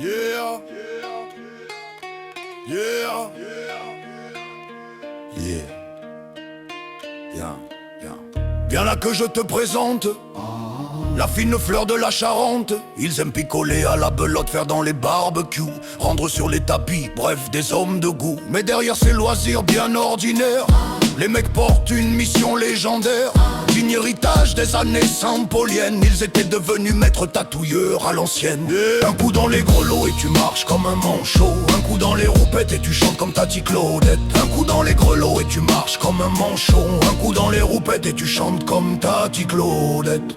Yeah, yeah, yeah, yeah, yeah. Bien là que je te présente la fine fleur de la Charente. Ils aiment picoler à la belote, faire dans les barbecues, rendre sur les tapis, bref des hommes de goût. Mais derrière ces loisirs bien ordinaires, les mecs portent une mission légendaire. Digne héritage des années saint-pauliennes, ils étaient devenus maîtres tatouilleurs à l'ancienne. Un coup dans les grelots et tu marches comme un manchot. Un coup dans les roupettes et tu chantes comme Tati Claudette. Un coup dans les grelots et tu marches comme un manchot. Un coup dans les roupettes et tu chantes comme Tati Claudette.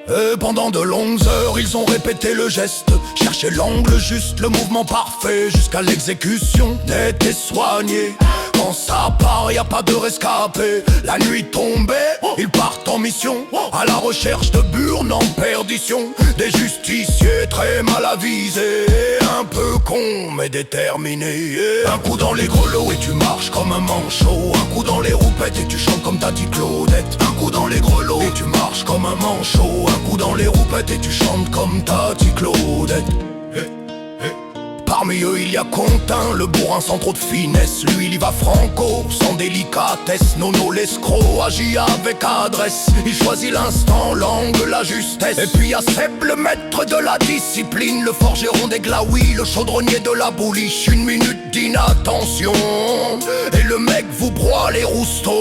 Et pendant de longues heures, ils ont répété le geste, cherché l'angle juste, le mouvement parfait, jusqu'à l'exécution. Net et soigné, quand ça part, y a pas de rescapé. La nuit tombée, ils partent en mission, à la recherche de burnes en perdition. Des justiciers très mal avisés, un peu cons mais déterminés. Un coup dans les grelots et tu marches comme un manchot. Un coup dans les roupettes et tu chantes comme Tati Claudette. Un coup dans les grelots et tu marches comme un manchot. Un coup dans les roupettes et tu chantes comme Tati Claudette. Parmi eux il y a Quentin, le bourrin sans trop de finesse. Lui il y va franco, sans délicatesse. Nono l'escroc agit avec adresse. Il choisit l'instant, l'angle, la justesse. Et puis y a Seb, le maître de la discipline, le forgeron des glaouis, le chaudronnier de la bouliche. Une minute d'inattention et le mec vous broie les roustos.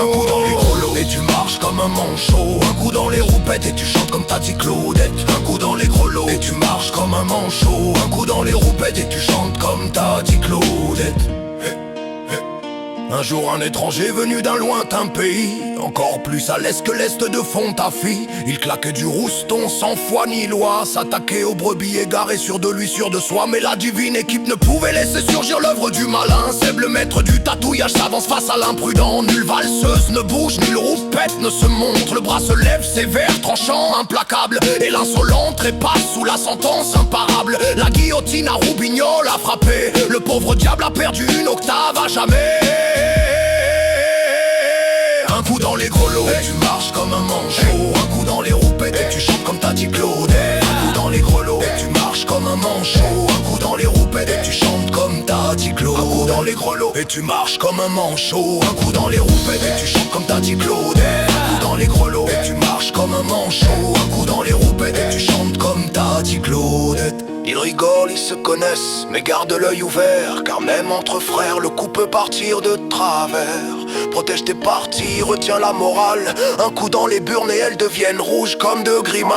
Un coup dans les grelots et tu marches comme un manchot. Un coup dans les roupettes et tu chantes comme Tati Claudette. Un coup dans les grelots et tu marches comme un manchot. Un coup dans les roupettes et tu chantes comme Tati Claudette. Un jour un étranger venu d'un lointain pays, encore plus à l'est que l'est de Fontafie. Il claquait du rouston sans foi ni loi, s'attaquait aux brebis égarées, sûr de lui, sûr de soi. Mais la divine équipe ne pouvait laisser surgir l'œuvre du malin. Seb, le maître du tatouillage, s'avance face à l'imprudent. Nulle valseuse ne bouge, nulle roupette ne se montre. Le bras se lève sévère, tranchant, implacable. Et l'insolent trépasse sous la sentence imparable. La guillotine à Roubignol a frappé. Le pauvre diable a perdu une octave à jamais. Un coup dans les grelots et tu marches comme un manchot. Un coup dans les roupettes et tu chantes comme Tati Claudette. Un coup dans les grelots et tu marches comme un manchot. Un coup dans les roupettes et tu chantes comme Tati Claudette. Un coup dans les grelots et tu marches comme un manchot. Un coup dans les roupettes et tu chantes comme Tati Claudette. Un coup dans les grelots et tu marches comme un manchot. Un coup dans les roupettes et tu chantes comme Tati Claudette. Ils rigolent, ils se connaissent, mais garde l'œil ouvert, car même entre frères, le coup peut partir de travers. Protège tes parties, retiens la morale. Un coup dans les burnes et elles deviennent rouges comme de grimaces.